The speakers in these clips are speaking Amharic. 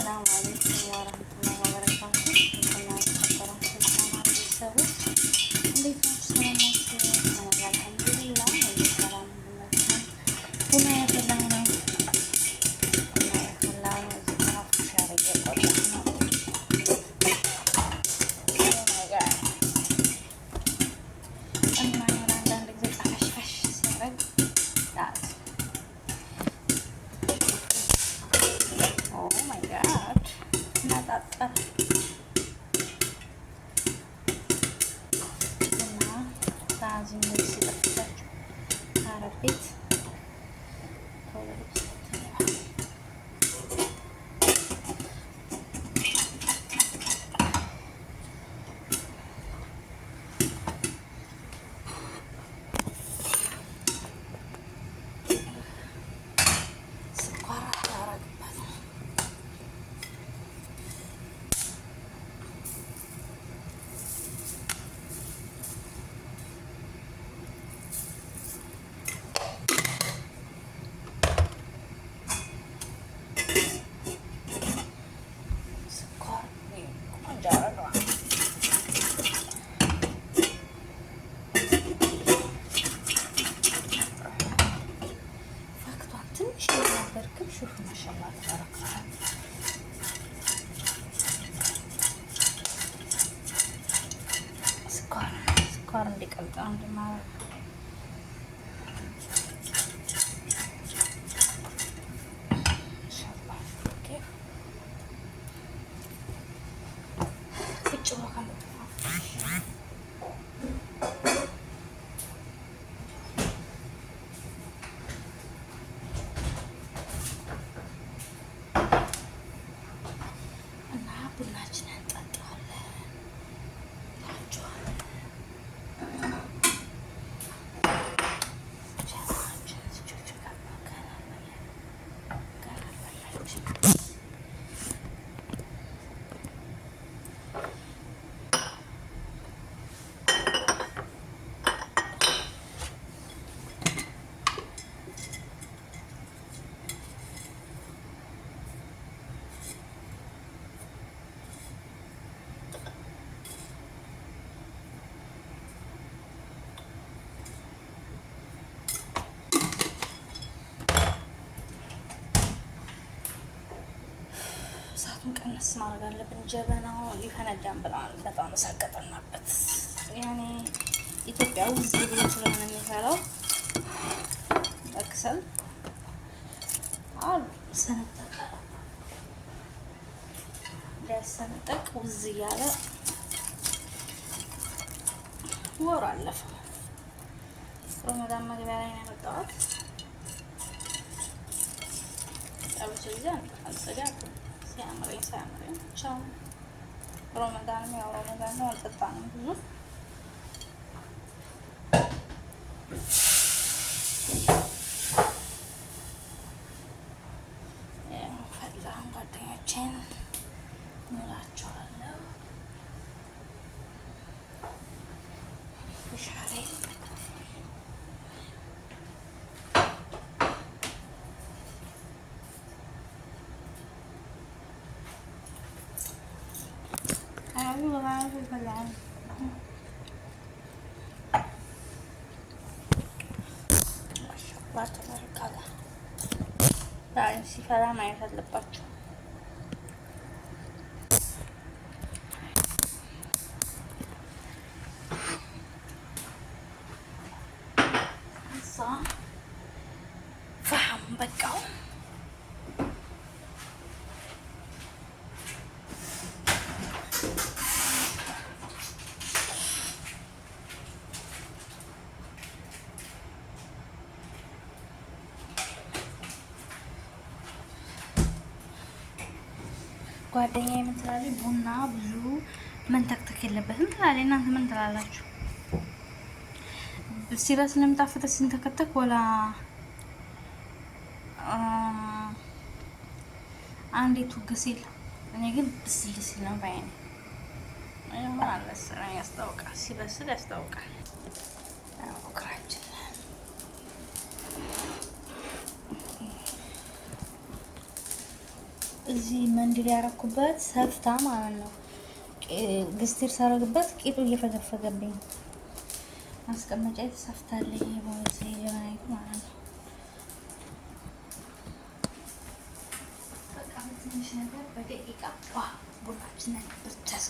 السلام عليكم ورحمة الله وبركاته. كنا نتخبرون في القناة بسبب اللي سلام عليكم. أنا الحمد لله والسلام عليكم. كنا يخلونا ذكرى في شهرية قدامنا. أما أنا عندنا ذكرى فش سرق لازم. Oh my god. Not that bad. لازم نغسل الفرج على البيت. شوفوا ما شاء الله تبارك الله. سكر اللي قلت عندي ما شاء الله. كيف بتشوفوا كم ቀነስ ማድረግ አለብን። ጀበናው ይፈነዳን ብለዋል። በጣም ሳቀጠናበት ያኔ ኢትዮጵያ ውስጥ ብሎ ስለሆነ የሚፈላው በክሰል አሉ ሰነጠቀ ሊያሰነጠቅ ውዝ እያለ ወር አለፈው። ረመዳን መግቢያ ላይ ነው የመጣሁት። አብሶ ይዛን አልሰጋኩም ሲያምረኝ ቻው። ረመዳንም ያው ረመዳን ነው፣ አልጠጣንም ብዙ። ፈላም ጓደኞቼን እላቸዋለሁ ሻሬ ሲፈላ ማየት አለባቸው። ፈሐም በቃው። ጓደኛዬ ምን ትላለች? ቡና ብዙ መንተክተክ የለበትም ትላለች። እናንተ ምን ትላላችሁ? ሲበስል ስለምጣፍጥ ስንተከተክ ወላ አንዴ ቱግ ሲል፣ እኔ ግን ብስል ሲል ነው ባይኔ ያስታውቃል። ሲበስል ያስታውቃል። እዚህ መንድል ያረኩበት ሰፍታ ማለት ነው። ግስቲር ሳረግበት ቂጡ እየፈገፈገብኝ ማስቀመጫ የተሰፍታለኝ በዚህ ጀበናይቱ ማለት ነው። በቃ ትንሽ ነገር በደቂቃ ቡናችንን ብቻስ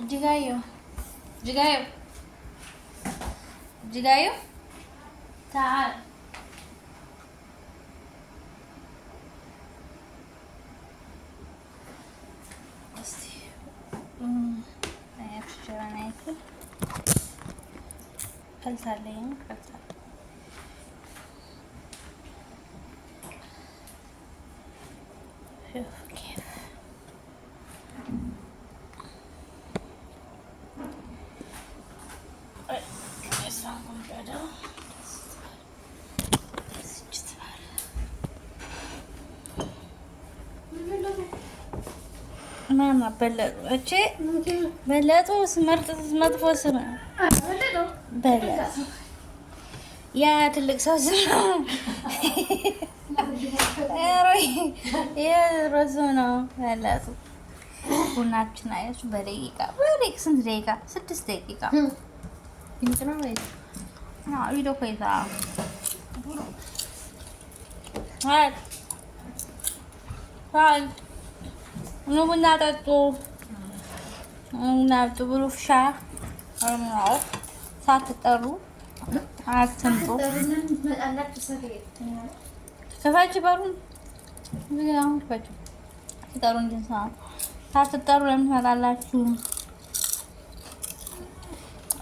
እጅጋየሁ تعال ከልሳለኝ كيف ماما بلد بلدو سمرت مطفو سمع بلد يا تلك سوس يا رزونا بلدو ቡናችን አይነች በደቂቃ ስንት ደቂቃ 6 ደቂቃ እንትና ወይ ቪዲዮ ኮይታ ኑ ቡና ጠጡ እና ብሉ ፍሻ ሳትጠሩ አትምጡ። ከፋች በሩን አሁን ከፋች ሲጠሩ እንጂ ሳትጠሩ ለምን ትመጣላችሁ?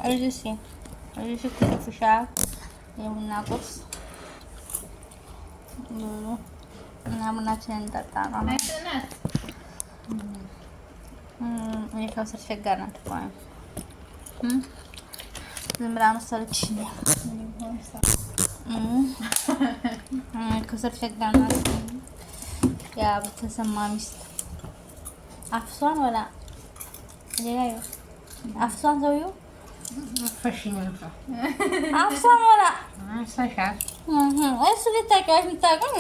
እዚህ ፍሻ የቡና ቁርስ እና ቡናችንን እንጠጣ ነው። የከውሰር ሸጋ ናት እኮ ዝም ብላ መሰለችኝ። ከውሰር ሸጋ ናት የአብተሰማ ሚስት። አፍሷን ወላ ሌላዩ አፍሷን ሰውዬው አፍሷን ወላ እሱ ልታውቂዋለሽ? የምታውቀው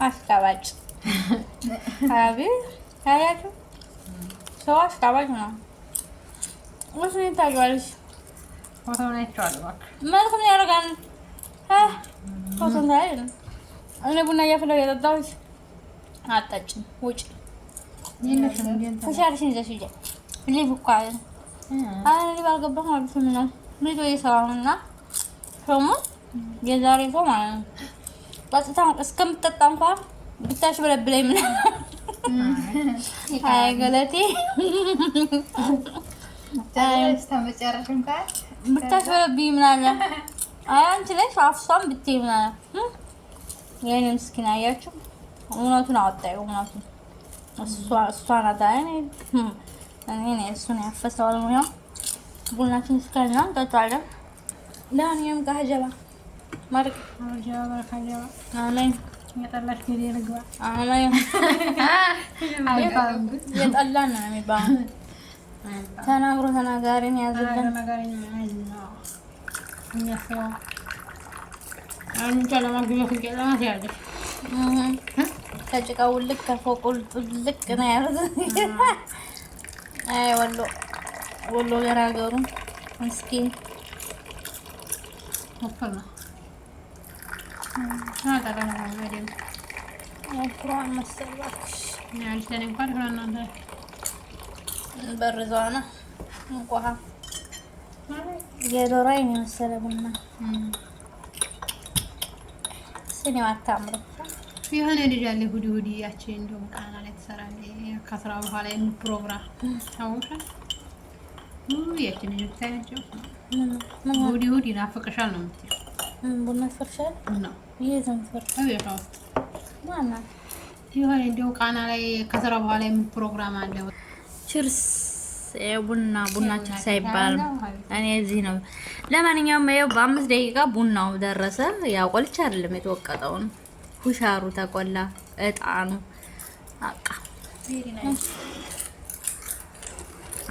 አሽቃባጭ አቤት ታያችሁ፣ ሰው አሽቃባጭ ነው። እሱ ልታውቂዋለሽ? መልኩን ያደርጋል። ፎቶን ታያለሽ ነው። እኔ ቡና እያፈላሁ እየጠጣሁሽ አጠጭም ውጭ ፈሻርሽን ይዘሽ ሂጂ። ሊቭ እኮ አለ ሊቭ አልገባም ማለት ነው። ልጅ እየሰራሁ ነው እና ደግሞ የዛሬ ሰው ማለት ነው ቀጥታ እስከምትጠጣ እንኳን ብታሽ በለብለኝ ምናምን አይ ገለቴ ብታሽ በለብኝ ምናምን አይ አንቺ ነሽ አፍሷን ብትይ ምናምን የእኔ ምስኪን አያችሁ። እውነቱን አወጣው እውነቱን እሷ ናት። እኔ እሱን ያፈሰዋል ነው። ቡናችን እስከኛ እንጠጣለን። ለማንኛውም ከሀጀባ ማርቅ አሜን የጠላሽ ጊዜ ልግባ አሜን የጠላን ነው የሚባለው። ተናግሮ ተናጋሪን ያዝልን። ከጭቃው ልክ ከፎቁ ልክ ነው ያሉት። አይ ወሎ ገራገሩ ምስኪን ወፈና ፕሮግራም መሰላክሽ ያልተኔ እንኳን ሆነና በርዛና እንኳን የዶራይ ነው መሰለ ቡና ስኒ አታምሩ። የሆነ ልጅ አለ ሁዲ ያቺ እንደው ቃና ላይ ትሰራለች ከስራ በኋላ ፕሮግራም ታውቃ ያቺ ልጅ ታያቸው ሁዲ ናፍቀሻል ነው የምትለው። ቡና ፈርሻል ነው ይሄን ፈርሻል ያው ማና የሆነ እንደው ቃና ላይ ከስራ በኋላ ፕሮግራም አለ። ቺርስ ቡናችን ሳይባል እኔ እዚህ ነው። ለማንኛውም ያው በ5 ደቂቃ ቡናው ደረሰ። ያው ቆልቻ አይደለም የተወቀጠውን ኩሻሩ ተቆላ እጣኑ አቃ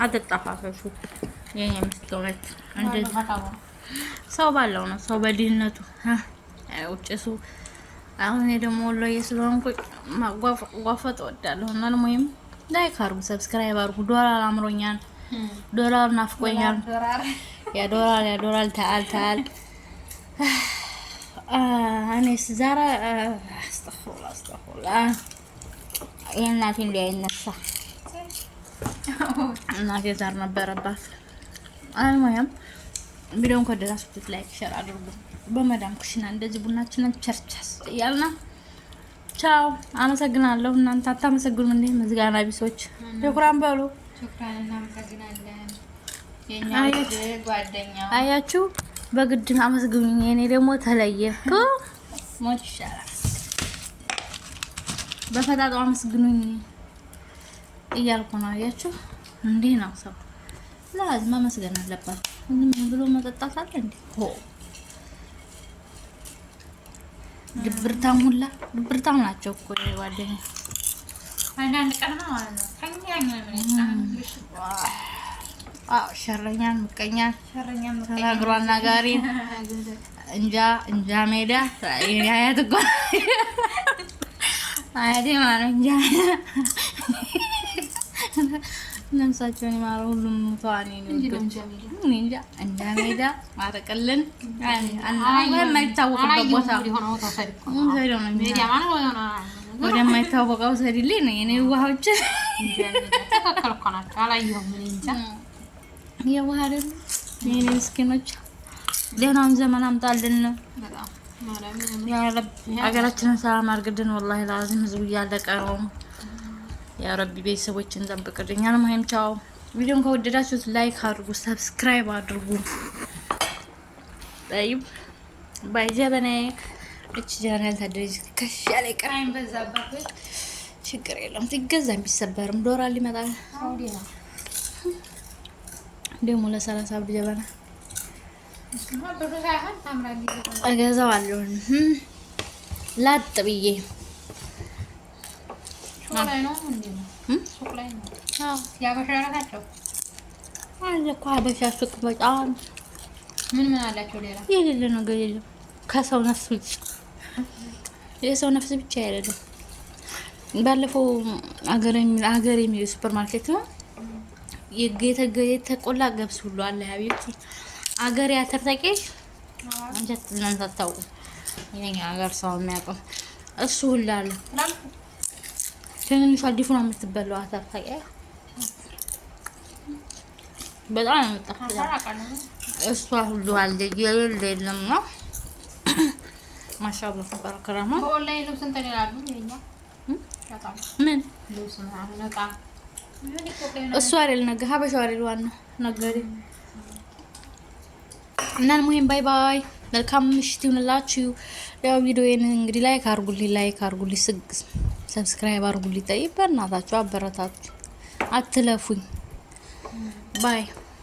አትጣፋፈሹ የኛ ምስተውለት እንደዚህ ሰው ባለው ነው ሰው በዲነቱ ውጭሱ አሁን ደግሞ ወሎዬ ስለሆንኩ ማጓፈጥ ወዳለሁ እና ለሞይም ላይክ አርጉ ሰብስክራይብ አርጉ ዶላር አምሮኛል ዶላር ናፍቆኛል ያ ዶላር ተአል እኔስ ዛሬ አስተፍሩላ የእናቴ እንዳይነሳ እናቴ ዛር ነበረባት አይሞያም ቪዲዮውን ከወደዳችሁት ላይክ ሼር አድርጉ በመዳም ኩሽና እንደዚህ ቡናችንን ቸርቸስ ያልና ቻው አመሰግናለሁ እናንተ አታመሰግኑም እንዴ መዝጋና ቢሶች ሹክራን በሉ ሹክራን እናመሰግናለን የኛ ጓደኛ አያችሁ በግድ አመስግኑኝ እኔ ደግሞ ተለየኩ ሞት ይሻላል በፈጣጣው አመስግኑኝ እያልኩ ነው አያችሁ እንዴ ነው ሰው ላዝማ መስገን አለባት ምንም ብሎ መጠጣት አለ እንዴ ሆ ድብርታም ናቸው እኮ ጓደኛ አንዳንድ ቀን ነው ማለት ነው ተኛኝ ነው ሸረኛን ምቀኛን ተናግሯና ጋሪ እንጃ ሜዳ አያት እኮ አያቴ ማለት እንጃ ነምሳቸውን ይማረው ሁሉም ተዋኔ ነው እንጃ ሜዳ ማረቀልን የማይታወቅበት ቦታ ወደማይታወቀው ሰድልኝ ነው የኔ ውሃዎች የውሃ አይደል የኔ ምስኪኖች ደህናውን ዘመን አምጣልን ያ ረብ አገራችንን ሰላም አድርግልን ወላሂ ላዚም ህዝቡ እያለቀ ነው ያ ረቢ ቤተሰቦችን ጠብቅልኝ አልማይም ቻው ቪዲዮን ከወደዳችሁት ላይክ አድርጉ ሰብስክራይብ አድርጉ طيب ባይ ጀበኔ እቺ ጀነራል ታደረጅ ከሻለ ቀራይም በዛባት ችግር የለም ትገዛ ቢሰበርም ዶላር ሊመጣ ሳውዲ ነው ደሞ ለ30 ብር ጀበና እስማ በዶላር አይሆን ታምራሊ እገዛዋለሁ ላጥ ብዬ ሾላይ ነው እንዴ ሾላይ ነው አዎ ያበሻራታቸው አንተ እኮ አበሻ ሱቅ በጣም ምን አላቸው ሌላ የሌለ ነገር የለም ከሰው ነፍስ ብቻ የሰው ነፍስ ብቻ አይደለም ባለፈው አገር የሚል ሱፐር ማርኬት ነው የተቆላ ገብስ ሁሉ አለ ያቤት አገር ያተርተቀሽ አንጀት እናንተታው የኛ አገር ሰው የሚያውቀው እሱ ሁሉ አለ ትንሽ አዲፉ ነው የምትበላው አተርተቀ በጣም የምትጣፍጥ እሷ ሁሉ አለ የለም ነው ማሻአላህ ተባረከራማ በኦንላይን ልብስ እንትን ይላሉ የኛ ምን ልብስ ማለት ነጣ እሱ አይደል ነገ ሀበሻው አይደል ዋናው ነገሪ እና ሙሂም ባይ ባይ መልካም ምሽት ይሁንላችሁ ያው ቪዲዮዬን እንግዲህ ላይክ አድርጉልኝ ሰብስክራይብ አድርጉልኝ በእናታችሁ አበረታቱ አትለፉኝ ባይ